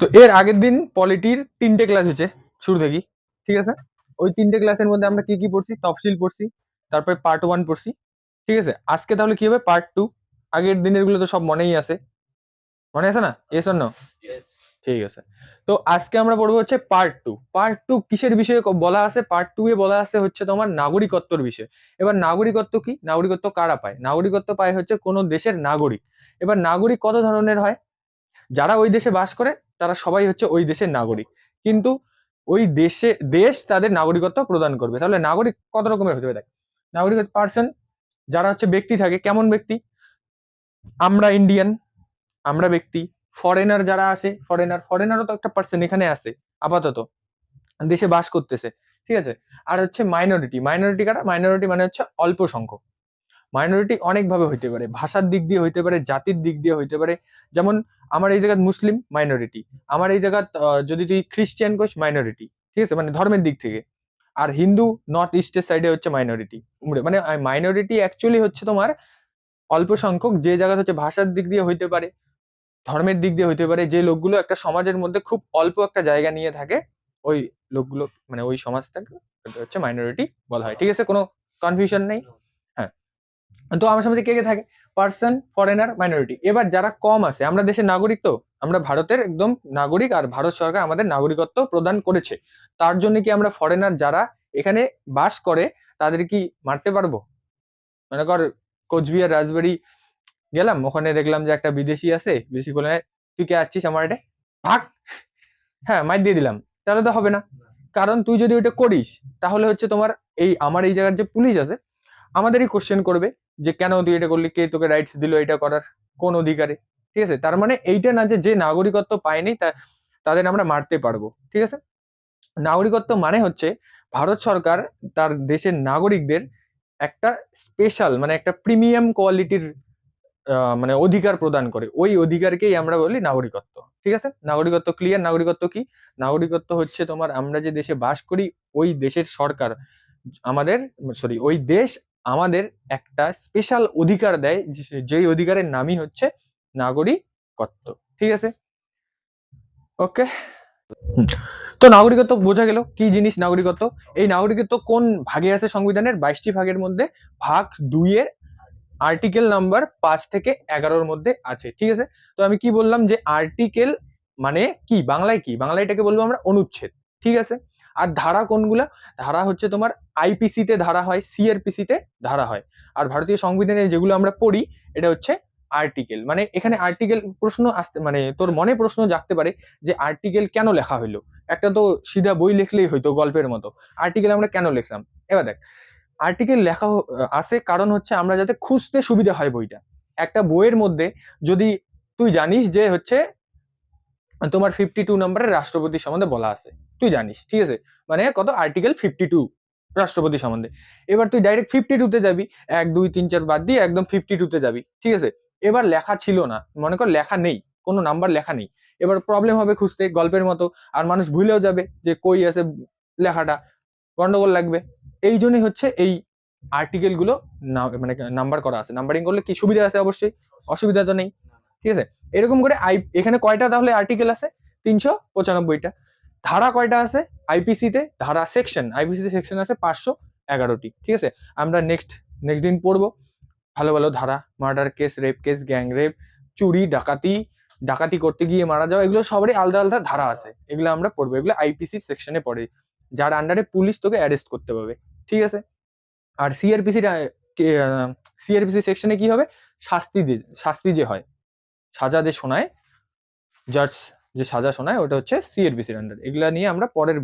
তো এর আগের দিন পলিটির 3টে ক্লাস হয়েছে শুরু থেকেই, ঠিক আছে। ওই 3টে ক্লাসের মধ্যে আমরা কি কি পড়ছি? তফসিল পড়ছি, তারপরে পার্ট 1 পড়ছি, ঠিক আছে। আজকে তাহলে কি হবে? পার্ট 2। আগের দিনের গুলো তো সব মনেই আছে, মনে আছে না? Yes or no? ঠিক আছে। তো আজকে আমরা পড়বো হচ্ছে পার্ট 2। পার্ট 2 কিসের বিষয়ে বলা আছে? পার্ট 2 এ বলা আছে হচ্ছে তোমার নাগরিকত্বর বিষয়। এবার নাগরিকত্ব কি? নাগরিকত্ব কারা পায়? নাগরিকত্ব পায় হচ্ছে কোন দেশের নাগরিক। এবার নাগরিক কত ধরনের হয়? যারা ওই দেশে বাস করে তারা সবাই হচ্ছে ওই দেশের নাগরিক, কিন্তু ওই দেশ তাদের নাগরিকত্ব প্রদান করবে। তাহলে নাগরিক কত রকমের হতে পারে? দেখ, নাগরিক পার্সন যারা হচ্ছে ব্যক্তি থাকে। কেমন ব্যক্তি? আমরা ইন্ডিয়ান, আমরা ব্যক্তি। ফরেনার যারা আছে, ফরেনারও তো একটা পার্সন এখানে আছে আপাতত, দেশে বাস করতেছে, ঠিক আছে। আর হচ্ছে মাইনরিটি। মাইনরিটি কারা? মাইনরিটি মানে হচ্ছে অল্প সংখ্যক। মাইনরিটি অনেক ভাবে হইতে পারে, ভাষার দিক দিয়ে হইতে পারে, জাতির দিক দিয়ে হইতে পারে। যেমন আমার এই জায়গায় মুসলিম মাইনরিটি, আমার এই জায়গায় যদি তুই খ্রিস্টান কোস মাইনরিটি, ঠিক আছে, মানে ধর্মের দিক থেকে। আর হিন্দু নর্থ ইস্টের সাইডে হচ্ছে মাইনরিটি। মানে মাইনরিটি অ্যাকচুয়ালি হচ্ছে তোমার অল্প সংখ্যক, যে জায়গা হচ্ছে ভাষার দিক দিয়ে হইতে পারে, ধর্মের দিক দিয়ে হইতে পারে, যে লোকগুলো একটা সমাজের মধ্যে খুব অল্প একটা জায়গা নিয়ে থাকে, ওই লোকগুলো মানে ওই সমাজটাকে হচ্ছে মাইনরিটি বলা হয়, ঠিক আছে। কোনো কনফিউশন নেই? হ্যাঁ। তো আমার সমাজে কে কে থাকে? Person, foreigner, minority. এবার যারা কম আছে, আমরা দেশের নাগরিক, তো আমরা ভারতের একদম নাগরিক, আর ভারত সরকার আমাদের নাগরিকত্ব প্রদান করেছে। তার জন্য কি আমরা ফরেনার যারা এখানে বাস করে তাদের কি মারতে পারবো? মনে কর কোচবিহার রাজবাড়ি গেলাম, ওখানে দেখলাম যে একটা বিদেশি আছে, বিদেশি বলে তুই কে আছিস আমার এটা, ভাগ, হ্যাঁ মাইর দিয়ে দিলাম। তাহলে তো হবে না। কারণ তুই যদি ওইটা করিস তাহলে হচ্ছে তোমার এই আমার এই জায়গার যে পুলিশ আছে আমাদেরই কোশ্চেন করবে যে কেন তুই এটা করলি, কে তোকে রাইটস দিল এটা করার, কোন অধিকারে, ঠিক আছে। তার মানে এইটা না যে যে নাগরিকত্ব পায়নি তাদের আমরা মারতে পারবো, ঠিক আছে। নাগরিকত্ব মানে হচ্ছে ভারত সরকার তার দেশের নাগরিকদের একটা স্পেশাল মানে একটা প্রিমিয়াম কোয়ালিটির মানে অধিকার প্রদান করে, ওই অধিকারকেই আমরা বলি নাগরিকত্ব, ঠিক আছে। নাগরিকত্ব ক্লিয়ার? নাগরিকত্ব কি? নাগরিকত্ব হচ্ছে তোমার আমরা যে দেশে বাস করি ওই দেশের সরকার আমাদের, সরি, ওই দেশ আমাদের একটা স্পেশাল অধিকার দেয়, যেই অধিকারের নামই হচ্ছে নাগরিকত্ব, ঠিক আছে। ওকে। তো নাগরিকত্ব বোঝা গেল কি জিনিস নাগরিকত্ব। এই নাগরিকত্ব কোন ভাগে আছে সংবিধানের? 22টি ভাগের মধ্যে ভাগ 2 এর আর্টিকেল নাম্বার 5 থেকে 11-র মধ্যে আছে, ঠিক আছে। তো আমি কি বললাম যে আর্টিকেল মানে কি, বাংলায় কি? বাংলায় এটাকে বলবো আমরা অনুচ্ছেদ, ঠিক আছে। আর ধারা কোনগুলা? ধারা হচ্ছে তোমার আইপিসি তে ধারা হয়, সিআরপিসি তে ধারা হয়। আর ভারতীয় সংবিধানে যেগুলো আমরা পড়ি এটা হচ্ছে আর্টিকেল। মানে এখানে আর্টিকেল প্রশ্ন আসতে মানে তোর মনে প্রশ্ন জাগতে পারে যে আর্টিকেল কেন লেখা হইলো? একটা তো সিধা বই লিখলেই হইতো গল্পের মতো, আর্টিকেল আমরা কেন লিখলাম? এবার দেখ, আর্টিকেল লেখা আছে কারণ হচ্ছে আমরা যাতে খুঁজতে সুবিধা হয় বইটা। একটা বইয়ের মধ্যে যদি তুই জানিস যে হচ্ছে তোমার 52 নম্বরের রাষ্ট্রপতি সম্বন্ধে বলা আছে, তুই জানিস, ঠিক আছে, মানে কত আর্টিকেল 52 রাষ্ট্রপতি সম্বন্ধে। এবার তুই ডাইরেক্ট 52 তে যাবি, 1 2 3 4 বাদ দিয়ে একদম 52 তে যাবি, ঠিক আছে। এবার লেখা ছিল না, মনে কর লেখা নেই, কোনো নাম্বার লেখা নেই, এবার প্রবলেম হবে খুঁজতে গল্পের মতো, আর মানুষ ভুলেও যাবে যে কই আছে লেখাটা, গন্ডগোল লাগবে। এই জন্যই হচ্ছে এই আর্টিকেল গুলো মানে নাম্বার করা আছে। নাম্বারিং করলে কি সুবিধা আছে? অবশ্যই, অসুবিধা তো নেই, ঠিক আছে। এরকম করে এখানে কয়টা তাহলে আর্টিকেল আছে? 395টা। ধারা কয়টা আছে আইপিসি তে? ধারা সেকশন, আইপিসি তে সেকশন আছে 511টি, ঠিক আছে। আমরা নেক্সট নেক্সট দিন পড়বো ভালো ভালো ধারা, murder case, rape case, gang rape, চুরি, ডাকাতি, ডাকাতি করতে গিয়ে মারা যাওয়া, এগুলো সবারই আলাদা আলাদা ধারা আছে, এগুলো আমরা পড়বো, এগুলো আইপিসি সেকশনে পড়ে, যার আন্ডারে পুলিশ তোকে অ্যারেস্ট করতে পারবে, ঠিক আছে। আর সিআরপিসি সেকশনে কি হবে? শাস্তি যে হয়, সাজা যে শোনায়, জাজ যে সাজা শোনায়, ওটা হচ্ছে সিআরপিসির আন্ডার। এগুলা নিয়ে আমরা পরের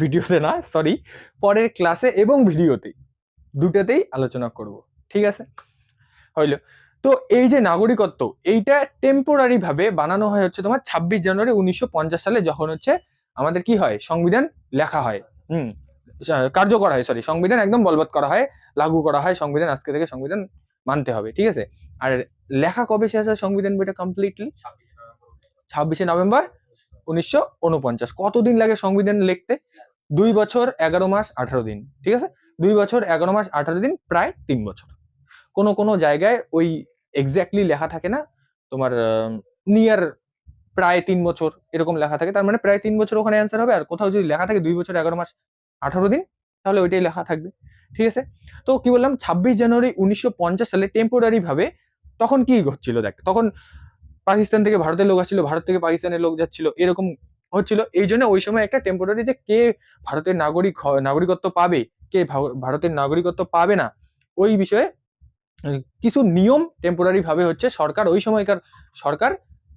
ভিডিওতে না, সরি, পরের ক্লাসে এবং ভিডিওতে দুটাতেই আলোচনা করব, ঠিক আছে। হইলো। তো এই যে নাগরিকত্ব, এইটা টেম্পোরারি ভাবে বানানো হয় হচ্ছে তোমার 26 জানুয়ারি 1950 সালে, যখন হচ্ছে আমাদের কি হয়, সংবিধান লেখা হয়, হুম, কার্যকর হয়, সরি, সংবিধান একদম বলবৎ করা হয়, লাগু করা হয় সংবিধান, আজকে থেকে সংবিধান মানতে হবে, ঠিক আছে। আর লেখা কবে শেষ হয় সংবিধান বইটা কমপ্লিটলি? 26 নভেম্বর 1949। কতদিন লাগে সংবিধান লিখতে? 2 বছর 11 মাস 18 দিন, ঠিক আছে। 2 বছর 11 মাস 18 দিন, প্রায় 3 বছর। কোন কোন জায়গায় ওই এক্স্যাক্টলি লেখা থাকে না, তোমার নিয়ার প্রায় 3 বছর এরকম লেখা থাকে, তার মানে প্রায় 3 বছর ওখানে অ্যান্সার হবে। আর কোথাও যদি লেখা থাকে 2 বছর 11 মাস 18 দিন, তাহলে ওইটাই লেখা থাকবে। ঠিক আছে, তো কি বললাম, 26 জানুয়ারি 1950 সালে টেম্পোরারি ভাবে তখন কি হচ্ছিল দেখ, তখন পাকিস্তান থেকে ভারতের লোক আসছিল, ভারত থেকে পাকিস্তানের লোক যাচ্ছিল, এরকম হচ্ছিল। এই জন্য ওই সময় একটা টেম্পোরারি যে কে ভারতের নাগরিকত্ব পাবে, কে ভারতের নাগরিকত্ব পাবে না, ওই বিষয়ে কিছু নিয়ম টেম্পোরারি ভাবে হচ্ছে সরকার, ওই সময়কার সরকার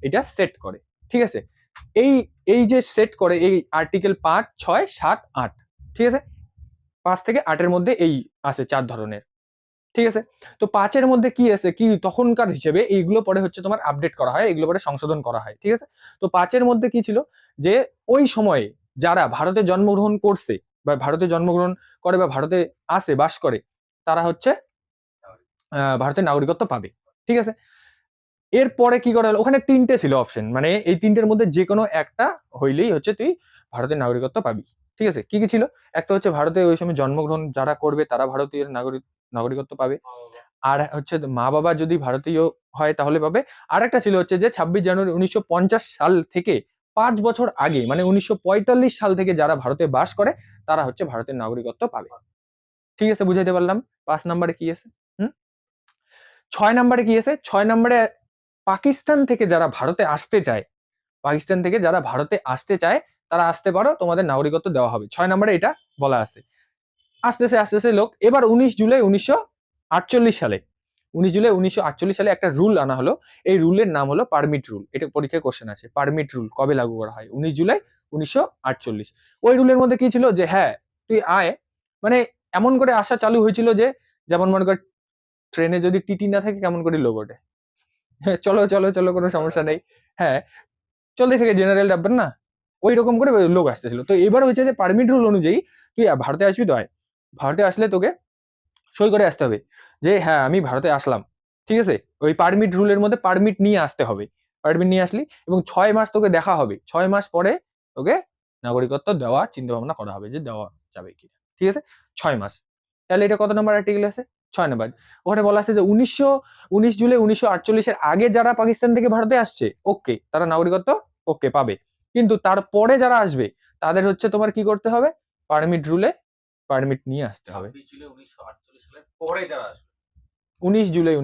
এটা সেট করে। ঠিক আছে, এই এই যে সেট করে এই আর্টিকেল 5, 6, 7, 8, ঠিক আছে, 5 থেকে 8-এর মধ্যে এই আছে 4 ধরনের। ঠিক আছে, তো 5-এর মধ্যে কি আছে, কি তখনকার হিসেবে এইগুলো পরে হচ্ছে তোমার আপডেট করা হয়, এগুলো পরে সংশোধন করা হয়। ঠিক আছে, তো 5-এর মধ্যে কি ছিল, যে ওই সময়ে যারা ভারতে জন্মগ্রহণ করছে বা ভারতে জন্মগ্রহণ করে বা ভারতে আসে বাস করে, তারা হচ্ছে ভারতের নাগরিকত্ব পাবে। ঠিক আছে, এরপরে কি করা হলো, ওখানে 3টে ছিল অপশন, মানে এই 3টের মধ্যে যে কোনো একটা হইলেই হচ্ছে তুই ভারতের নাগরিকত্ব পাবি। ঠিক আছে, কি কি ছিল, একটা হচ্ছে ভারতে ওই সময় জন্মগ্রহণ যারা করবে তারা ভারতীয় নাগরিকত্ব পাবে, আর হচ্ছে মা বাবা যদি ভারতীয় হয় তাহলে পাবে। আর একটা ছিল হচ্ছে যে 26 জানুয়ারি 1950 সাল থেকে 5 বছর আগে, মানে 1945 সাল থেকে যারা ভারতে বাস করে তারা হচ্ছে ভারতের নাগরিকত্ব পাবে। ঠিক আছে, বুঝাইতে পারলাম। 5 নম্বরে কি আছে। হুম, 6 নম্বরে কি আছে, 6 নম্বরে পাকিস্তান থেকে যারা ভারতে আসতে চায়, পাকিস্তান থেকে যারা ভারতে আসতে চায় তারা আসতে পারো, তোমাদের নাগরিকত্ব দেওয়া হবে। 6 নম্বরে এটা বলা আছে। আসতেছে আসতেছে লোক, এবার 19 জুলাই 1948 সালে, 19 জুলাই 1948 সালে একটা রুল আনা হলো। এই রুলের নাম হলো পারমিট রুল। এটা পরীক্ষায় কোশ্চেন আছে, পারমিট রুল কবে লাগু করা হয়, 19 জুলাই 1948। ওই রুলের মধ্যে কি ছিল, যে হ্যাঁ তুই আয়, মানে এমন করে আসা চালু হয়েছিল যে, যেমন মনে কর ট্রেনে যদি টিটি না থাকে কেমন করে লোক ওঠে, হ্যাঁ, চলো চলো চলো কোনো সমস্যা নেই, হ্যাঁ চলতে থেকে জেনারেল ডাব্বার না, ওই রকম করে লোক আসতেছিল। তো এবার হয়েছে যে পারমিট রুল অনুযায়ী তুই ভারতে আসবি, তো আয়, ভারতে আসলে তোকে সই করে আসতে হবে যে হ্যাঁ আমি ভারতে আসলাম। ঠিক আছে, ওই পারমিট রুলের মধ্যে পারমিট নিয়ে আসতে হবে, পারমিট নিয়ে আসলি এবং 6 মাস তোকে দেখা হবে, 6 মাস পরে তোকে নাগরিকত্ব দেওয়া চিন্তা ভাবনা করা হবে যে দেওয়া যাবে কি। ঠিক আছে, 6 মাস। তাহলে এটা কত নম্বর আর্টিকেল আছে, 6 নম্বর। ওখানে বলা আছে যে 19 জুলাই 1948 আগে যারা পাকিস্তান থেকে ভারতে আসছে ওকে, তারা নাগরিকত্ব ওকে পাবে, কিন্তু তারপরে যারা আসবে তাদের হচ্ছে তোমার কি করতে হবে, পারমিট রুলে পারমিট নিয়ে আসতে হবে। 19 জুলাই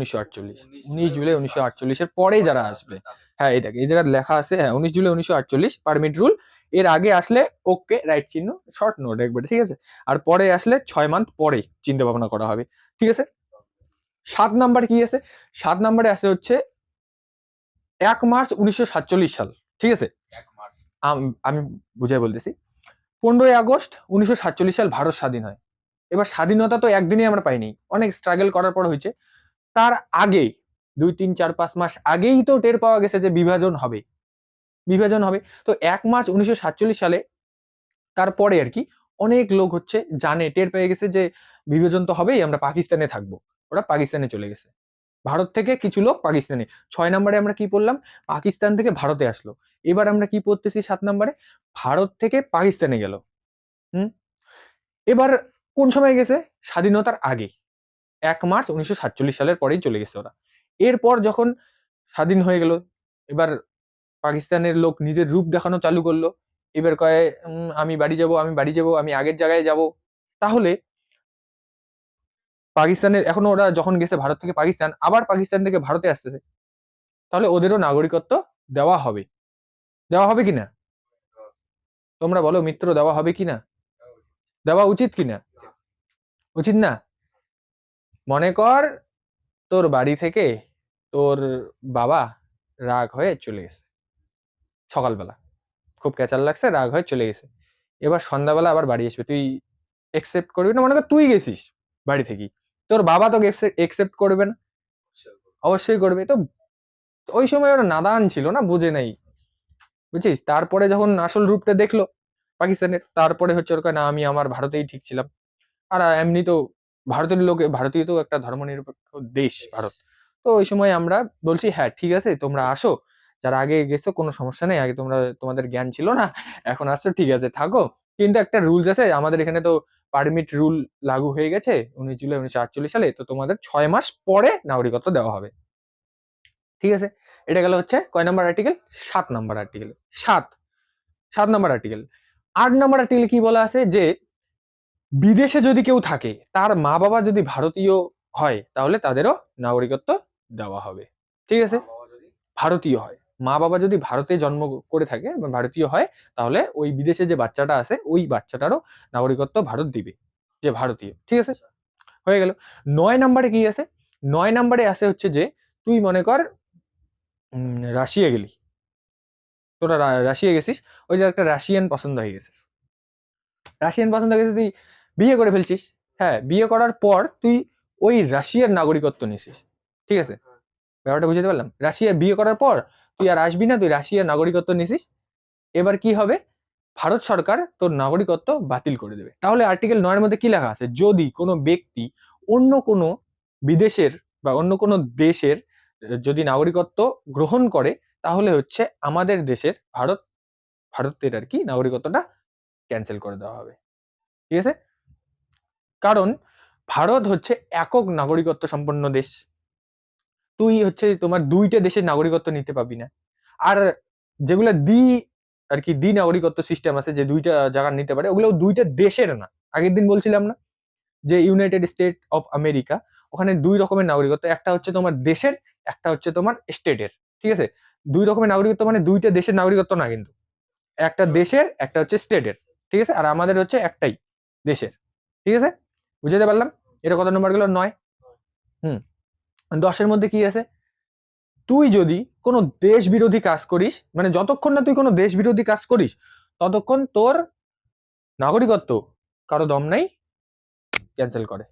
1948 পরে যারা আসবে, হ্যাঁ এটাকে এই জায়গায় লেখা আছে, হ্যাঁ 19 জুলাই 1948 পারমিট রুল, এর আগে আসলে ওকে রাইট চিহ্ন, শর্ট নোট একবার। ঠিক আছে, আর পরে আসলে 6 মান্থ পরে চিন্তা ভাবনা করা হবে। ঠিক আছে, 7 নাম্বার কি আছে, 7 নাম্বারে আছে হচ্ছে 1 মার্চ 1947 সাল। ঠিক আছে, আমি বুঝাই বলতেছি, 15 আগস্ট 1947 সাল ভারত স্বাধীন হয়। এবার স্বাধীনতা তো একদিনে আমরা পাইনি, অনেক স্ট্রাগল করার পর হয়েছে। তার আগে 2, 3, 4, 5 মাস আগেই তো টের পাওয়া গেছে যে বিভাজন হবে, বিভাজন হবে। তো 1 মার্চ 1947 সালে তারপরে আর কি অনেক লোক হচ্ছে জানে, টের পেয়ে গেছে যে বিভাজন তো হবেই, আমরা পাকিস্তানে থাকবো, ওরা পাকিস্তানে চলে গেছে, ভারত থেকে কিছু লোক পাকিস্তানে। 6 নম্বরে আমরা কি পড়লাম, পাকিস্তান থেকে ভারতে আসলো। এবার আমরা কি পড়তেছি 7 নম্বরে, ভারত থেকে পাকিস্তানে গেল। হুম, এবার কোন সময় গেছে, স্বাধীনতার আগে 1 মার্চ 1947 সালের পরেই চলে গেছে ওরা। এরপর যখন স্বাধীন হয়ে গেল, এবার পাকিস্তানের লোক নিজের রূপ দেখানো চালু করলো। এবার কয় আমি বাড়ি যাব, আমি বাড়ি যাব, আমি আগের জায়গায় যাব। তাহলে পাকিস্তানের এখন ওরা যখন গেছে ভারত থেকে পাকিস্তান, আবার পাকিস্তান থেকে ভারতে আসতেছে, তাহলে ওদেরও নাগরিকত্ব দেওয়া হবে, দেওয়া হবে কিনা তোমরা বলো মিত্র, দেওয়া হবে কিনা, দেওয়া উচিত কিনা, উচিত না। মনে কর তোর বাড়ি থেকে তোর বাবা রাগ হয়ে চলে গেছে সকালবেলা, খুব ক্যাচাল লাগছে, রাগ হয়ে চলে গেছে। এবার সন্ধ্যাবেলা আবার বাড়ি আসবে, তুই একসেপ্ট করবি না? মনে কর তুই গেছিস বাড়ি থেকেই, তোর বাবা তোকে একসেপ্ট করবে না? অবশ্যই করবে। তো ওই সময় ওরা নাদান ছিল না, বুঝে নাই, বুঝছিস। তারপরে যখন আসল রূপটা দেখলো পাকিস্তানের, তারপরে হচ্ছে ওর কয়, না আমি আমার ভারতেই ঠিক ছিলাম। আর এমনি তো ভারতের লোকে, ভারতীয় তো একটা ধর্মনিরপেক্ষ দেশ ভারত। তো ওই সময় আমরা বলছি হ্যাঁ ঠিক আছে তোমরা আসো, যারা আগে গেছো কোনো সমস্যা নেই, আগে তোমরা তোমাদের জ্ঞান ছিল না, এখন আসছো ঠিক আছে থাকো, কিন্তু একটা রুলস আছে আমাদের এখানে তো, পারমিট রুল লাগু হয়ে গেছে 19 জুলাই 1948 সালে, তো তোমাদের 6 মাস পরে নাগরিকত্ব দেওয়া হবে। ঠিক আছে, এটা গেল হচ্ছে কয় নাম্বার আর্টিকেল? 7 number article. 7 নম্বর আর্টিকেল। 8 নম্বর আর্টিকেল কি বলা আছে যে বিদেশে যদি কেউ থাকে তার মা বাবা যদি ভারতীয় হয় তাহলে তাদেরও নাগরিকত্ব দেওয়া হবে। ঠিক আছে? ভারতীয় হয়, মা বাবা যদি ভারতে জন্ম করে থাকে বা ভারতীয় হয় তাহলে ওই বিদেশে যে বাচ্চাটা আছে ওই বাচ্চাটারও নাগরিকত্ব ভারত দিবে, যে ভারতীয়। ঠিক আছে, হয়ে গেল। 9 নম্বরে কি আছে? 9 নম্বরে আছে হচ্ছে যে তুই মনে কর রাশিয়া গেলি, তোরা রাশিয়া গেছিস, ওই যে একটা রাশিয়ান পছন্দ হয়ে গেছে, রাশিয়ান পছন্দ হয়ে গেছে, তুই বিয়ে করে ফেলছিস। হ্যাঁ, বিয়ে করার পর তুই ওই রাশিয়ার নাগরিকত্ব নিছিস। ঠিক আছে, ব্যাপারটা বুঝতে পারলাম? রাশিয়া বিয়ে করার পর তুই আর আসবি না, তুই রাশিয়ার নাগরিকত্ব নিছিস। এবার কি হবে? ভারত সরকার তোর নাগরিকত্ব বাতিল করে দেবে। তাহলে আর্টিকেল 9 এর মধ্যে কি লেখা আছে? যদি কোনো ব্যক্তি অন্য কোনো বিদেশের বা অন্য কোনো দেশের যদি নাগরিকত্ব গ্রহণ করে তাহলে হচ্ছে আমাদের দেশের ভারতের আর কি নাগরিকত্বটা ক্যান্সেল করে দেওয়া হবে। ঠিক আছে, কারণ ভারত হচ্ছে একক নাগরিকত্ব সম্পন্ন দেশ। তুই হচ্ছে তোমার দুইটা দেশের নাগরিকত্ব নিতে পাবি না। আর যেগুলো আর কি দ্বি নাগরিকত্ব সিস্টেম আছে, যে দুইটা জায়গা নিতে পারে, ওগুলো দুইটা দেশের না। আগের দিন বলছিলাম না যে ইউনাইটেড স্টেট অফ আমেরিকা, ওখানে দুই রকমের নাগরিকত্ব, একটা হচ্ছে তোমার দেশের, একটা হচ্ছে তোমার স্টেটের। ঠিক আছে, দুই রকমের নাগরিকত্ব মানে দুইটা দেশের নাগরিকত্ব না কিন্তু, একটা দেশের একটা হচ্ছে স্টেটের। ঠিক আছে, আর আমাদের হচ্ছে একটাই দেশের। ঠিক আছে, বুঝাতে পারলাম? এটা কত নম্বর গেল? 9। হুম, 10 এর মধ্যে কি আছে? তুই যদি কোনো দেশ বিরোধী কাজ করিস, মানে যতক্ষণ না তুই কোনো দেশ বিরোধী কাজ করিস ততক্ষণ তোর নাগরিকত্ব কারো দম নাই ক্যান্সেল করে।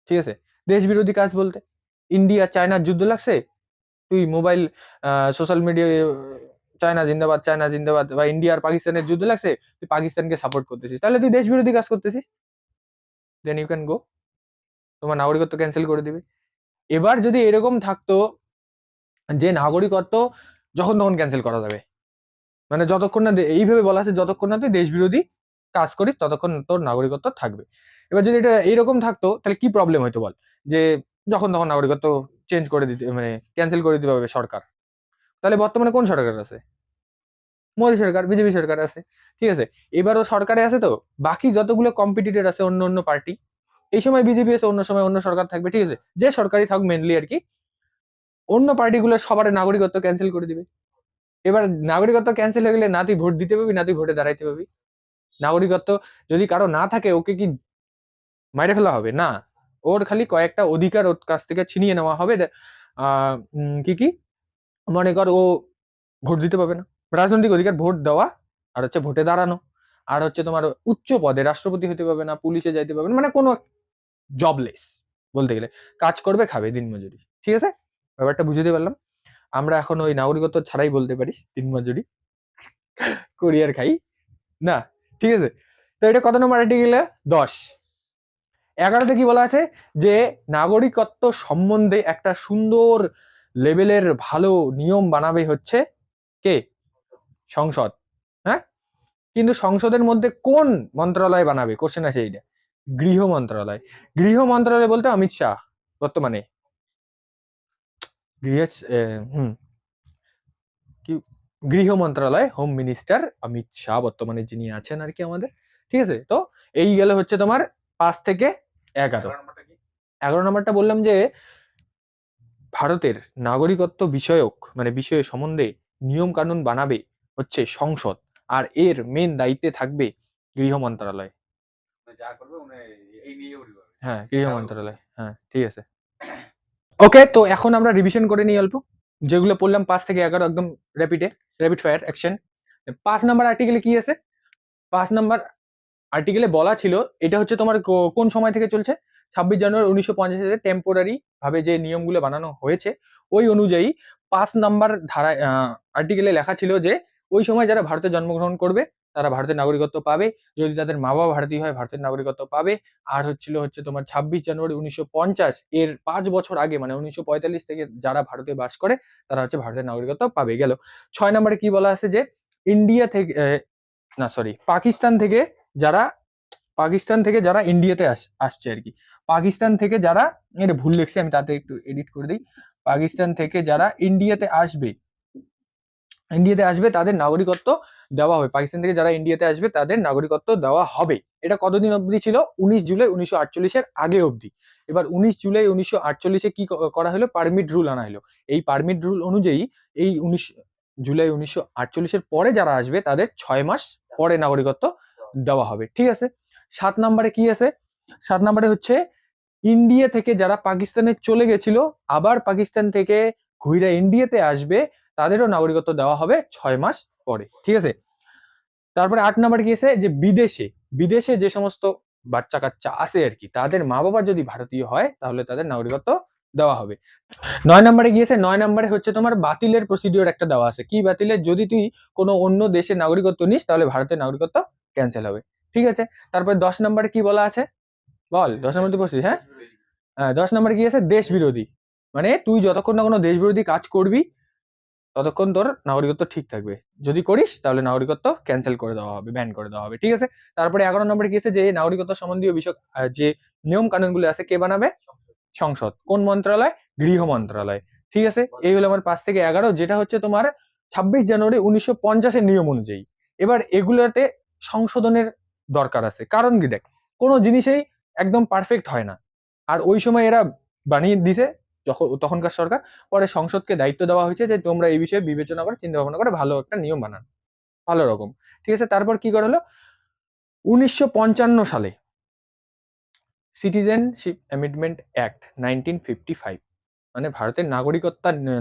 ঠিক আছে, দেশ বিরোধী কাজ বলতে ইন্ডিয়া চায়নার যুদ্ধ লাগছে, তুই মোবাইল সোশ্যাল মিডিয়ায় চায়না জিন্দাবাদ চায়না জিন্দাবাদ, বা ইন্ডিয়া আর পাকিস্তানের যুদ্ধ লাগছে, তুই পাকিস্তানকে সাপোর্ট করতেছিস, তাহলে তুই দেশ বিরোধী কাজ করতেছিস, দেন ইউ ক্যান গো, তোমার নাগরিকত্ব ক্যান্সেল করে দিবে। এবার যদি এরকম থাকতো যে নাগরিকত্ব যখন তখন ক্যান্সেল করা যাবে, মানে যতক্ষণ না এইভাবে বলা আছে যতক্ষণ না তুই দেশ বিরোধী কাজ করিস ততক্ষণ তোর নাগরিকত্ব থাকবে। এবার যদি এটা এইরকম থাকতো তাহলে কি প্রবলেম হইতো বল? যে যখন তখন নাগরিকত্ব চেঞ্জ করে দিতে, মানে ক্যান্সেল করে দিতে পারবে সরকার। তাহলে বর্তমানে কোন সরকার আছে? মোদী সরকার, বিজেপি সরকার আছে। ঠিক আছে, এবারও সরকারে আছে, তো বাকি যতগুলো কম্পিটিটর আছে অন্য অন্য পার্টি, এই সময় বিজেপি আছে, অন্য সময় অন্য সরকার থাকবে। ঠিক আছে, যে সরকারি থাকুক মেনলি আর কি, অন্য পার্টিগুলো সবার নাগরিকত্ব ক্যান্সেল করে দিবে। এবার নাগরিকত্ব ক্যান্সেল হয়ে গেলে না তুই ভোট দিতে পারবি না তুই ভোটে দাঁড়াইতে পারবি। নাগরিকত্ব যদি কারো না থাকে ওকে কি মাইরে ফেলা হবে? না, ওর খালি কয়েকটা অধিকার ওর কাছ থেকে ছিনিয়ে নেওয়া হবে। কি কি মনে কর, ও ভোট দিতে পারবে না, রাজনৈতিক অধিকার ভোট দেওয়া, আর হচ্ছে ভোটে দাঁড়ানো, আর হচ্ছে তোমার উচ্চ পদে রাষ্ট্রপতি হতে পারবে না, পুলিশে যাইতে পারবে না, মানে কোনো জবলেস বলতে গেলে, কাজ করবে খাবে দিনমজুরি। ঠিক আছে, ব্যাপারটা বুঝতে পারলাম? আমরা এখন ওই নাগরিকত্ব ছাড়াই বলতে পারিস দিনমজুরি কুরিয়ার খাই না। ঠিক আছে, তো এটা কত নম্বর আর্টিকেলে? 10। 11তে কি বলা আছে? যে নাগরিকত্ব সম্বন্ধে একটা সুন্দর লেভেলের ভালো নিয়ম বানাবে হচ্ছে কে? সংসদ। হ্যাঁ, কিন্তু সংসদের মধ্যে কোন মন্ত্রণালয় বানাবে? কোশ্চেন আছে এইটা। গৃহ মন্ত্রণালয়। গৃহ মন্ত্রণালয় বলতে অমিত শাহ বর্তমানে গৃহ হুম কি গৃহ মন্ত্রণালয়, হোম মিনিস্টার অমিত শাহ বর্তমানে যিনি আছেন আর কি আমাদের। ঠিক আছে, তো এই গেল হচ্ছে তোমার 5 থেকে 11। 11 নম্বরটা বললাম যে ভারতের নাগরিকত্ব বিষয়ক মানে বিষয় সম্বন্ধে নিয়ম কানুন বানাবে হচ্ছে সংসদ, আর এর মেন দায়িত্বে থাকবে গৃহ মন্ত্রণালয়। হ্যাঁ, গৃহ মন্ত্রণালয়। হ্যাঁ, ঠিক আছে। ওকে, তো এখন আমরা রিভিশন করে নিই অল্প, যেগুলো পড়লাম 5 থেকে 11 একদম র্যাপিড ফায়ার অ্যাকশন। 5 নাম্বার আর্টিকেলে কি আছে? 5 নাম্বার আর্টিকেলে বলা ছিল, এটা হচ্ছে তোমার কোন সময় থেকে চলছে? 26 জানুয়ারি 1950 টেম্পোরারি ভাবে যে নিয়মগুলো বানানো হয়েছে ওই অনুযায়ী 5 নাম্বার ধারায় আর্টিকেলে লেখা ছিল যে ওই সময় যারা ভারতে জন্মগ্রহণ করবে তারা ভারতের নাগরিকত্ব পাবে, যদি তাদের মা বাবা ভারতীয় হয় ভারতের নাগরিকত্ব পাবে। আর হচ্ছে তোমার 26 জানুয়ারি 1950 এর 5 বছর আগে মানে 1945 থেকে যারা ভারতে বাস করে তারা হচ্ছে ভারতের নাগরিকত্ব পাবে। গেল 6 নম্বরে কি বলা আছে? যে ইন্ডিয়া থেকে না সরি যারা পাকিস্তান থেকে যারা ইন্ডিয়াতে আসছে আর কি, পাকিস্তান থেকে যারা, এটা ভুল লিখছি আমি, তাতে একটু এডিট করে দিই। পাকিস্তান থেকে যারা ইন্ডিয়াতে আসবে ইন্ডিয়াতে আসবে তাদের নাগরিকত্ব দেওয়া হবে, পাকিস্তান থেকে যারা ইন্ডিয়াতে আসবে তাদের নাগরিকত্ব দেওয়া হবে। এটা কতদিন অবধি ছিল? 19 জুলাই 1948-এর আগে অবধি। এবার 19 জুলাই 1948-এ কি করা হলো? পারমিট রুল আনা হলো। এই পারমিট রুল অনুযায়ী এই 19 জুলাই 1948-এর পরে যারা আসবে তাদের 6 মাস পরে নাগরিকত্ব দেওয়া হবে, ঠিক আছে। 7 নম্বরে কি আছে? 7 নম্বরে হচ্ছে ইন্ডিয়া থেকে যারা পাকিস্তানে চলে গেছিল আবার পাকিস্তান থেকে ঘুরে ইন্ডিয়াতে আসবে, তাদেরও নাগরিকত্ব দেওয়া হবে 6 মাস পরে, ঠিক আছে। তারপরে 8 নম্বরে কি আছে? যে বিদেশে বিদেশে যে সমস্ত বাচ্চা কাচ্চা আছে আর কি, তাদের মা বাবা যদি ভারতীয় হয় তাহলে তাদের নাগরিকত্ব দেওয়া হবে। 9 নম্বরে গিয়েছে, 9 নম্বরে হচ্ছে তোমার বাতিলের প্রসিডিওর একটা দেওয়া আছে। কি বাতিলের? যদি তুই কোনো অন্য দেশের নাগরিকত্ব নিস তাহলে ভারতের নাগরিকত্ব ক্যান্সেল হবে, ঠিক আছে। তারপরে 10 নম্বরে কি বলা আছে বল? 10 নম্বর তুই পড়ছিস, হ্যাঁ? 10 নম্বরে কি আছে? দেশ বিরোধী, মানে তুই যতক্ষণ না কোনো দেশ বিরোধী কাজ করবি ততক্ষণ তোর নাগরিকত্ব ঠিক থাকবে, যদি করিস তাহলে নাগরিকত্ব ক্যান্সেল করে দেওয়া হবে, ব্যান করে দেওয়া হবে, ঠিক আছে। তারপরে 11 নম্বরে কি আছে? যে নাগরিকত্ব সম্বন্ধীয় বিষয় যে নিয়ম কানুনগুলো আছে কে বানাবে? সংসদ। কোন মন্ত্রণালয়? গৃহ মন্ত্রণালয়, ঠিক আছে। এই হলো আমার 5 থেকে 11, যেটা হচ্ছে তোমার 26 জানুয়ারি 1950-এর নিয়ম অনুযায়ী। এবার এগুলোতে সংশোধনের দরকার আছে, কারণ কি দেখ, কোনো জিনিসেই একদম পারফেক্ট হয় না। আর ওই সময় এরা বানিয়ে দিছে যখন তখনকার সরকার, পরে সংসদকে দায়িত্ব দেওয়া হয়েছে যে তোমরা এই বিষয়ে বিবেচনা করে চিন্তা ভাবনা করে ভালো একটা নিয়ম বানান, ভালো রকম, ঠিক আছে। তারপর কি করা হলো? 1955 সালে সিটিজেনশিপ অ্যামেন্ডমেন্ট অ্যাক্ট 1955, মানে ভারতের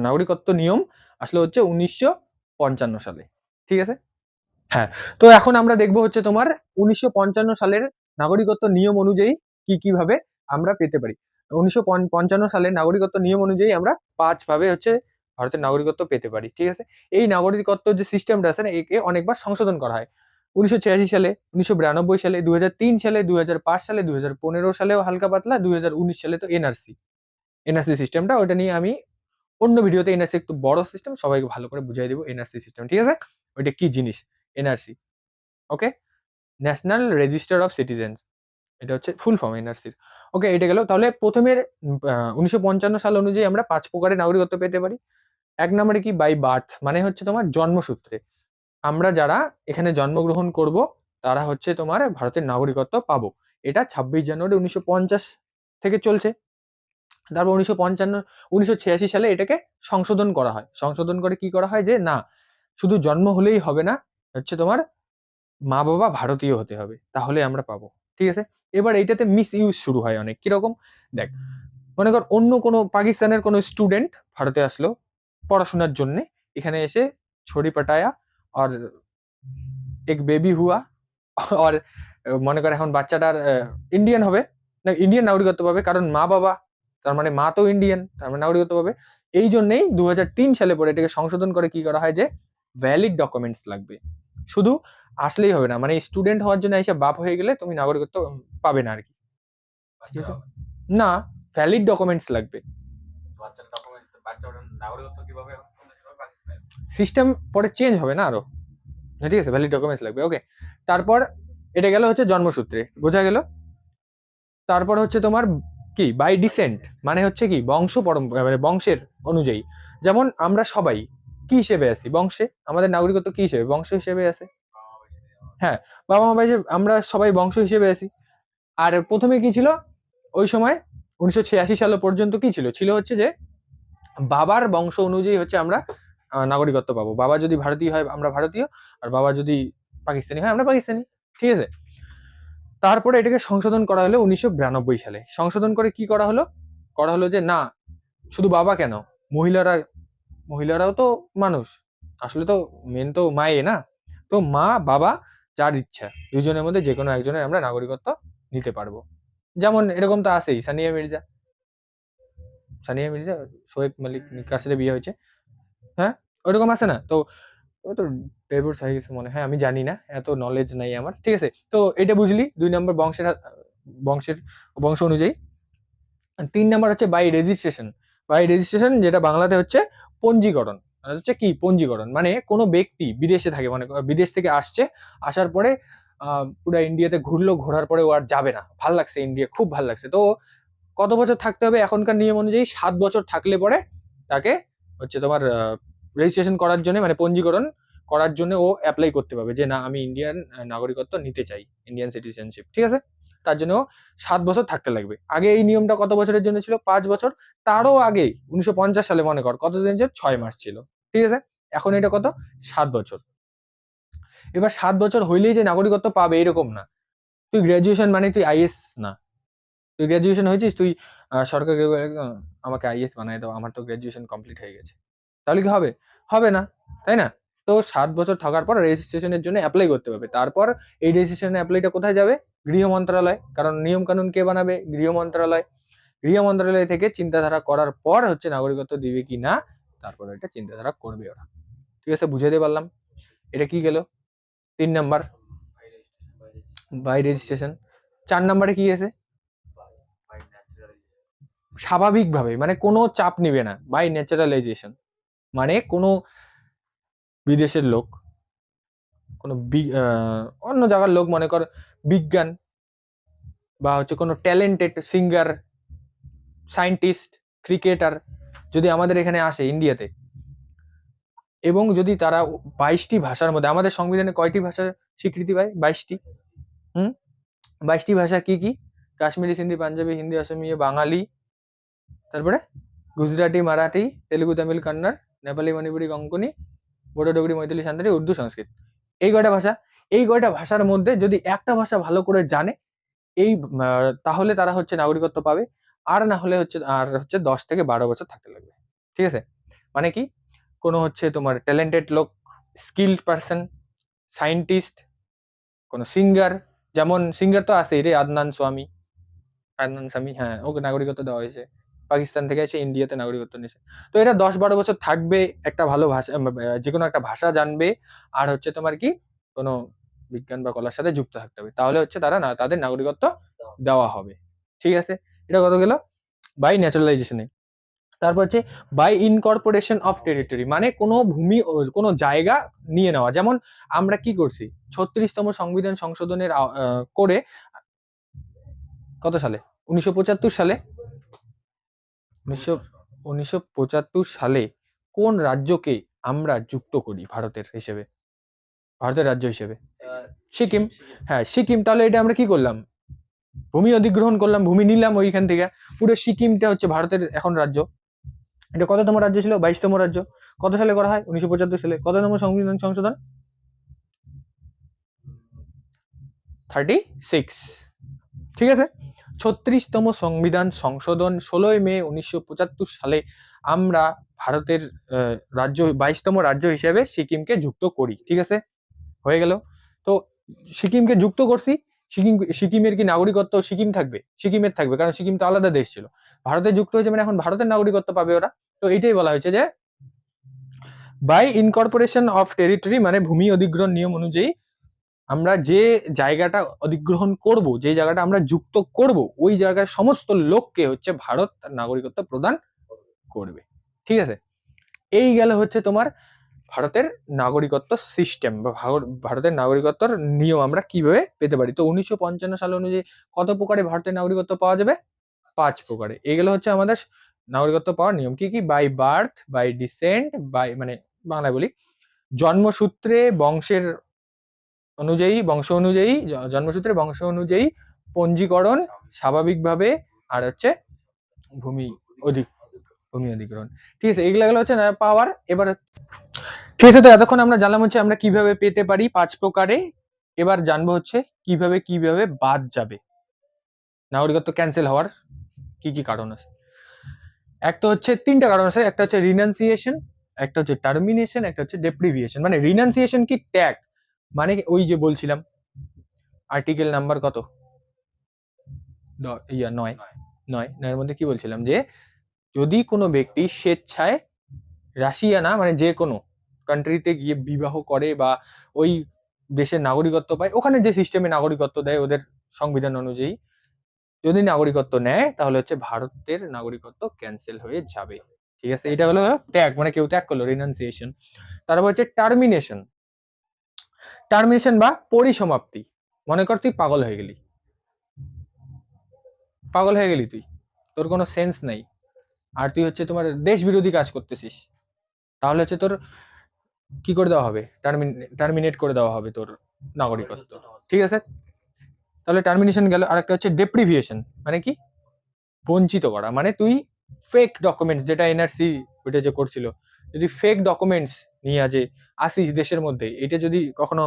নাগরিকত্ব নিয়ম আসলে হচ্ছে 1955 সালে, ঠিক আছে। হ্যাঁ, তো এখন আমরা দেখবো হচ্ছে তোমার 1955 সালের নাগরিকত্ব নিয়ম অনুযায়ী কি ভাবে আমরা পেতে পারি। 1955 সালের নাগরিকত্ব নিয়ম অনুযায়ী আমরা 5 ভাবে হচ্ছে ভারতের নাগরিকত্ব পেতে পারি, ঠিক আছে। এই নাগরিকত্ব যে সিস্টেমটা আছে না, একে অনেকবার সংশোধন করা হয়। 1986 সালে, 1992 সালে, 2003 সালে, 2005 সালে, 2015 সালেও হালকা পাতলা, 2019 সালে তো এনআরসি সিস্টেমটা, ওটা নিয়ে আমি অন্য ভিডিওতে, এনআরসি একটু বড় সিস্টেম, সবাইকে ভালো করে বুঝিয়ে দিব এনআরসি সিস্টেম, ঠিক আছে। ওইটা কি জিনিস NRC, okay, national register of citizens, এটা হচ্ছে ফুল ফর্ম এনআরসির। ওকে, এটা গেল। তাহলে প্রথমের 1955 সাল অনুযায়ী আমরা 5 প্রকারের নাগরিকত্ব পেতে পারি। 1 নম্বরে কি? বাই বার্থ, মানে হচ্ছে তোমার জন্মসূত্রে আমরা যারা এখানে জন্মগ্রহণ করব তারা হচ্ছে তোমার ভারতের নাগরিকত্ব পাবো। এটা 26 জানুয়ারি 1950 থেকে চলছে। তারপর 1986 সালে এটাকে সংশোধন করা হয়। সংশোধন করে কি করা হয়? যে না, শুধু জন্ম হলেই হবে না, হচ্ছে তোমার মা বাবা ভারতীয় হতে হবে, তাহলে আমরা পাবো, ঠিক আছে। এবার এইটাতে মিস ইউজ শুরু হয় অনেক। কিরকম? দেখ, মনে কর অন্য কোনো পাকিস্তানের কোনো স্টুডেন্ট ভারতে আসলো পড়াশোনার জন্য, এখানে এসে ছড়ি পাটায়া আর এক বেবি হুয়া, আর মনে করে এখন বাচ্চাটার ইন্ডিয়ান হবে, না ইন্ডিয়ান নাগরিকত্ব পাবে, কারণ মা বাবা, তার মানে মা তো ইন্ডিয়ান, তার মানে নাগরিকত্ব পাবে। এই জন্যই 2003 সালে পরে এটাকে সংশোধন করে কি করা হয়? যে ভ্যালিড ডকুমেন্টস লাগবে, শুধু আসলেই হবে না, মানে স্টুডেন্ট হওয়ার জন্য এসে বাপ হয়ে গেলে তুমি নাগরিকত্ব পাবে না আর কি, ঠিক আছে। না, ভ্যালিড ডকুমেন্টস লাগবে। সিস্টেম পরে চেঞ্জ হবে না আরো, ঠিক আছে, ভ্যালিড ডকুমেন্টস লাগবে, ওকে। তারপর এটা গেল হচ্ছে জন্মসূত্রে, বোঝা গেল। তারপর হচ্ছে তোমার কি? বাই ডিসেন্ট, মানে হচ্ছে কি বংশ পরম্পরা, মানে বংশের অনুযায়ী। যেমন আমরা সবাই কি হিসেবে আছি? বংশে। আমাদের নাগরিকত্ব কি হিসেবে? বংশ হিসেবে আছে, হ্যাঁ। বাবা মা ভাই যে আমরা সবাই বংশ হিসেবে আছি। আর প্রথমে কি ছিল ওই সময়? 1986 সাল পর্যন্ত কি ছিল? ছিল হচ্ছে যে বাবার বংশ অনুযায়ী হচ্ছে আমরা নাগরিকত্ব পাবো। বাবা যদি ভারতীয় হয় আমরা ভারতীয়, আর বাবা যদি পাকিস্তানি হয় আমরা পাকিস্তানি, ঠিক আছে। তারপরে এটাকে সংশোধন করা হলো 1992 সালে। সংশোধন করে কি করা হলো? করা হলো যে না, শুধু বাবা কেন, মহিলারা, মহিলারাও তো মানুষ, আসলে তো মেন তো মায়ে না, তো মা বাবা যার ইচ্ছা দুইজনের মধ্যে যে কোনো একজনের আমরা নাগরিকত্ব নিতে পারবো। যেমন এরকম তো আছেই, সানিয়া মির্জা শোয়েব মালিক কার সাথে বিয়ে হয়েছে, হ্যাঁ, ওরকম আছে না? তো ও তো ডাইভোর্স হয়ে গেছে মনে হয়, আমি জানি না, এত নলেজ নাই আমার, ঠিক আছে। তো এটা বুঝলি 2 নম্বর বংশের বংশ অনুযায়ী। 3 নম্বর হচ্ছে বাই রেজিস্ট্রেশন। বাই রেজিস্ট্রেশন, যেটা বাংলাতে হচ্ছে পঞ্জীকরণ। আর হচ্ছে কি পঞ্জীকরণ? মানে কোনো ব্যক্তি বিদেশে থাকে, মানে বিদেশ থেকে আসছে, আসার পরে পুরো ইন্ডিয়াতে ঘুরলো, ঘোরার পরে ও আর যাবে না, ভাল লাগছে ইন্ডিয়া, খুব ভাল লাগছে, তো কত বছর থাকতে হবে? এখনকার নিয়ম অনুযায়ী 7 বছর থাকলে পরে তাকে হচ্ছে তোমার রেজিস্ট্রেশন করার জন্য, মানে পঞ্জীকরণ করার জন্য ও অ্যাপ্লাই করতে পারবে যে না আমি ইন্ডিয়ান নাগরিকত্ব নিতে চাই, ইন্ডিয়ান সিটিজেনশিপ, ঠিক আছে। তার জন্য 7 বছর থাকতে লাগবে। আগে এই নিয়মটা কত বছরের জন্য ছিল? 5 বছর। তারও আগে 1950 সালে মনে কর কতদিন ছিল? 6 মাস ছিল, ঠিক আছে। এখন এটা কত? 7 বছর। এবার 7 বছর হইলেই যে নাগরিকত্ব পাবে এরকম না। তুই গ্রাজুয়েশন মানে তুই আইএস না। তুই গ্রাজুয়েশন হয়েছিস, তুই সরকার আমাকে আইএস বানায় দাও, আমার তো গ্রাজুয়েশন কমপ্লিট হয়ে গেছে, তাহলে কি হবে? হবে না, তাই না? তো 7 বছর থাকার পর রেজিস্ট্রেশনের জন্য অ্যাপ্লাই করতে হবে। তারপর এই রেজিস্ট্রেশন অ্যাপ্লাইটা কোথায় যাবে? গৃহ মন্ত্রণালয়, কারণ নিয়ম কানুন কে বানাবে? গৃহ মন্ত্রণালয়। গৃহ মন্ত্রণালয় থেকে চিন্তাধারা করার পর হচ্ছে নাগরিকত্ব দিবে কি না, তারপর এটা চিন্তাধারা করবে ওরা। ঠিক আছে, বুঝাইতে পারলাম? এটা কি গেল? 3 নাম্বার, বাই রেজিস্ট্রেশন। 4 নাম্বারে কি আছে? স্বাভাবিকভাবে, মানে কোনো চাপ নিবে না, বাই ন্যাচারালাইজেশন। মানে কোনো বিদেশের লোক, কোনো অন্য জায়গার লোক, মনে কর বিজ্ঞান বা হচ্ছে কোনো ট্যালেন্টেড সিঙ্গার, সায়েন্টিস্ট, ক্রিকেটার যদি আমাদের এখানে আসে ইন্ডিয়াতে, এবং যদি তারা 22টি ভাষার মধ্যে, আমাদের সংবিধানে কয়টি ভাষার স্বীকৃতি পায়? 22টি। হুম, 22টি ভাষা কি কি? কাশ্মীরি, সিন্ধি, পাঞ্জাবি, হিন্দি, অসমিয়া, বাঙালি, তারপরে গুজরাটি, মারাঠি, তেলুগু, তামিল, কন্নড়, নেপালি, মণিপুরি, কোঙ্কনি, বড়ো, ডোগরি, মৈথিলি, সাঁওতালি, উর্দু, সংস্কৃত। এই কয়টা ভাষা। এই কয়টা ভাষার মধ্যে যদি একটা ভাষা ভালো করে জানে, এই তাহলে তারা হচ্ছে নাগরিকত্ব পাবে। আর না হলে হচ্ছে, আর হচ্ছে 10 থেকে 12 বছর থাকতে লাগবে। ঠিক আছে, মানে কি, কোনো হচ্ছে তোমার ট্যালেন্টেড লোক, স্কিল্ড পারসন, সায়েন্টিস্ট, কোনো সিঙ্গার, যেমন সিঙ্গার তো আছেই রে, আদনান স্বামী, আদনান স্বামী, হ্যাঁ, ওকে নাগরিকত্ব দেওয়া হয়েছে, পাকিস্তান থেকে এসে ইন্ডিয়াতে নাগরিকত্ব নিয়েছে। তো এটা 10-12 বছর থাকবে, একটা ভালো ভাষা, যে কোনো একটা ভাষা জানবে, আর হচ্ছে তোমার কি, কোনো বিজ্ঞান বা কলার সাথে যুক্ত থাকতে হবে, তাহলে হচ্ছে তারা না, তাদের নাগরিকত্ব দেওয়া হবে। ঠিক আছে, এটা কত গেল? বাই ন্যাচারালাইজেশনে। তারপর হচ্ছে বাই ইনকর্পোরেশন অফ টেরিটরি, মানে কোনো ভূমি কোনো জায়গা নিয়ে নেওয়া। যেমন আমরা কি করছি, 36তম সংবিধান সংশোধনের করে কত সালে? 1975 সালে। 1975 সালে কোন রাজ্যকে আমরা যুক্ত করি ভারতের হিসেবে, ভারতের রাজ্য হিসেবে? সিকিম। হ্যাঁ, সিকিম। তাহলে এটা আমরা কি করলাম? ভূমি অধিগ্রহণ করলাম, ভূমি নিলাম ওইখান থেকে। পুরো সিকিমটা হচ্ছে ভারতের এখন রাজ্য। এটা কততম রাজ্য ছিল? 22তম রাজ্য। কত সালে করা হয়? 1975 সালে। কততম সংবিধান সংশোধন? 36। ঠিক আছে, 36তম সংবিধান সংশোধন 16ই মে 1975 সালে আমরা ভারতের রাজ্য, 22তম রাজ্য হিসেবে সিকিমকে যুক্ত করি। ঠিক আছে, হয়ে গেল। তো সিকিমকে যুক্ত করছি, সিকিমের কি নাগরিকত্ব সিকিম থাকবে? সিকিমের থাকবে, কারণ সিকিম তো আলাদা দেশ ছিল। ভারতে যুক্ত হয়েছে মানে এখন ভারতের নাগরিকত্ব পাবে ওরা। তো এইটাই বলা হয়েছে যে বাই ইনকর্পোরেশন অফ টেরিটরি, মানে ভূমি অধিগ্রহণ নিয়ম অনুযায়ী আমরা যে জায়গাটা অধিগ্রহণ করব, যে জায়গাটা আমরা যুক্ত করব, ওই জায়গার সমস্ত লোককে হচ্ছে ভারত তার নাগরিকত্ব প্রদান করবে। ঠিক আছে, এই গেল হচ্ছে তোমার ভারতের নাগরিকত্ব সিস্টেম, বা ভারতের নাগরিকত্বর নিয়ম আমরা কিভাবে পেতে পারি। তো 1955 সাল অনুযায়ী কত প্রকারে ভারতের নাগরিকত্ব পাওয়া যাবে? 5 প্রকারে। এগুলো হচ্ছে আমাদের নাগরিকত্ব পাওয়ার নিয়ম। কি কি? By birth, by descent, by, মানে বাংলায় বলি, জন্মসূত্রে, বংশের অনুযায়ী, বংশ অনুযায়ী, জন্মসূত্রে বংশ অনুযায়ী, পঞ্জীকরণ, স্বাভাবিকভাবে, আর হচ্ছে ভূমি অধিক ভূমি অধিগ্রহণ। ঠিক আছে, এগুলো হচ্ছে না পাওয়ার। এবার ঠিক আছে, তো এতক্ষণ আমরা জানলাম হচ্ছে আমরা কিভাবে পেতে পারি 5 প্রকারে। এবার জানবো হচ্ছে কিভাবে কিভাবে বাদ যাবে, নাগরিকত্ব ক্যান্সেল হওয়ার কি কি কারণ আছে। একটা হচ্ছে, 3টা কারণ আছে। একটা হচ্ছে রিনাউন্সিয়েশন, একটা হচ্ছে টার্মিনেশন, একটা হচ্ছে ডেপ্রিভিয়েশন। মানে রিনাউন্সিয়েশন কি? ত্যাগ। মানে ওই যে বলছিলাম আর্টিকেল নাম্বার কত, 9, 9 মধ্যে কি বলছিলাম, যে যদি কোনো ব্যক্তি স্বেচ্ছায় রাশিয়া না, মানে যে কোনো কান্ট্রিতে গিয়ে বিবাহ করে বা ওই দেশের নাগরিকত্ব পায়, ওখানে যে সিস্টেমে নাগরিকত্ব দেয় ওদের সংবিধান অনুযায়ী, যদি নাগরিকত্ব নেয় তাহলে হচ্ছে ভারতের নাগরিকত্ব ক্যান্সেল হয়ে যাবে। ঠিক আছে, এটা হলো ত্যাগ, মানে কেউ ত্যাগ করলো, রিনাউন্সিয়েশন। তারপর হচ্ছে টার্মিনেশন, টার্মিনেশন বা পরিসমাপ্তি। মনে কর তুই পাগল হয়ে গেলি, পাগল হয়ে গেলি তুই, তোর কোনো সেন্স নাই, আর তুই হচ্ছে তোমার দেশ বিরোধী কাজ করতেছিস, তাহলে হচ্ছে তোর কি করে দেওয়া হবে, টার্মিনেট করে দেওয়া হবে তোর নাগরিকত্ব। ঠিক আছে, তাহলে টার্মিনেশন গেল। আর একটা হচ্ছে ডেপ্রিভিয়েশন, মানে কি, বঞ্চিত করা। মানে তুই ফেক ডকুমেন্টস, যেটা এনআরসি ওইটা যে করছিল, যদি ফেক ডকুমেন্টস নিয়ে আজ আসিস দেশের মধ্যে, এটা যদি কখনো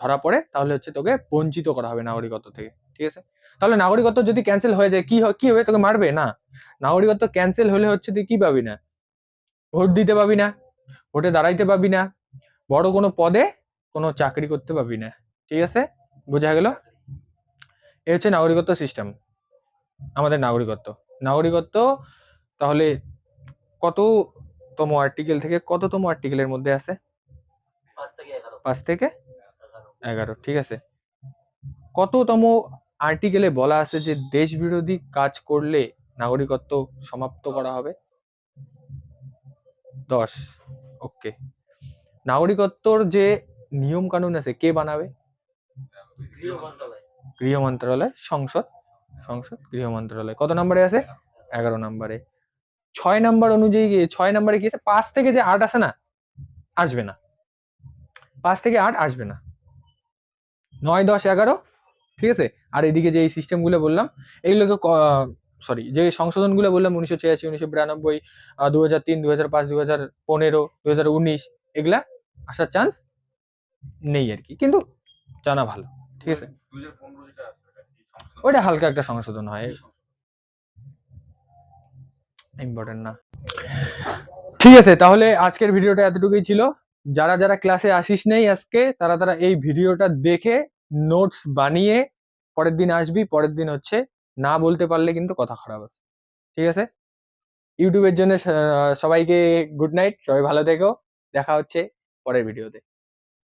ধরা পড়ে তাহলে হচ্ছে তোকে বঞ্চিত করা হবে নাগরিকত্ব থেকে। ঠিক আছে, তাহলে নাগরিকত্ব যদি ক্যান্সেল হয়ে যায় কি হবে, তোকে মারবে না। নাগরিকত্ব ক্যান্সেল হলে হচ্ছে তুই কি পাবি না, ভোট দিতে পাবি না, ভোটে দাঁড়াইতে পাবি না, বড় কোনো পদে কোনো চাকরি করতে পাবি না। ঠিক আছে, বোঝা গেল? এ হচ্ছে নাগরিকত্ব সিস্টেম, আমাদের নাগরিকত্ব। নাগরিকত্ব তাহলে কততম আর্টিকেল থেকে কততম আর্টিকেলের মধ্যে আছে? 5 থেকে 11। ঠিক আছে, কততম আর্টিকেলে বলা আছে যে দেশ বিরোধী কাজ করলে নাগরিকত্ব সমাপ্ত করা হবে? 10। ওকে, নাগরিকত্বর যে নিয়ম কানুন আছে কে বানাবে? গৃহ মন্ত্রণালয়, সংসদ। গৃহ মন্ত্রণালয় কত নম্বরে আছে? 11 নম্বরে। 6 নম্বর অনুযায়ী 6 নম্বরে কি আছে, 5 থেকে যে 8 আছে না, আসবে না। 5 থেকে 8 আসবে না, 9, 10, 11। ঠিক আছে, আর এদিকে যে এই সিস্টেম গুলো বললাম, এইগুলোকে সরি, যে সংশোধন গুলো বললাম 1986, 1992, 2003, 2005, 2015, 2019, এগুলা আসার চান্স নেই আর কি, কিন্তু জানা ভালো। ঠিক আছে, ওইটা হালকা একটা সংশোধন হয়, ইম্পর্টেন্ট না। ঠিক আছে, তাহলে আজকের ভিডিওটা এতটুকুই ছিল। যারা যারা ক্লাসে আসিস নেই আজকে, তারা তারা এই ভিডিওটা দেখে নোটস বানিয়ে পরের দিন আসবি। পরের দিন হচ্ছে না বলতে পারলে কিন্তু কথা খারাপ আছে। ঠিক আছে, ইউটিউবের জন্য সবাইকে গুড নাইট, সবাই ভালো থেকো, দেখা হচ্ছে পরের ভিডিওতে।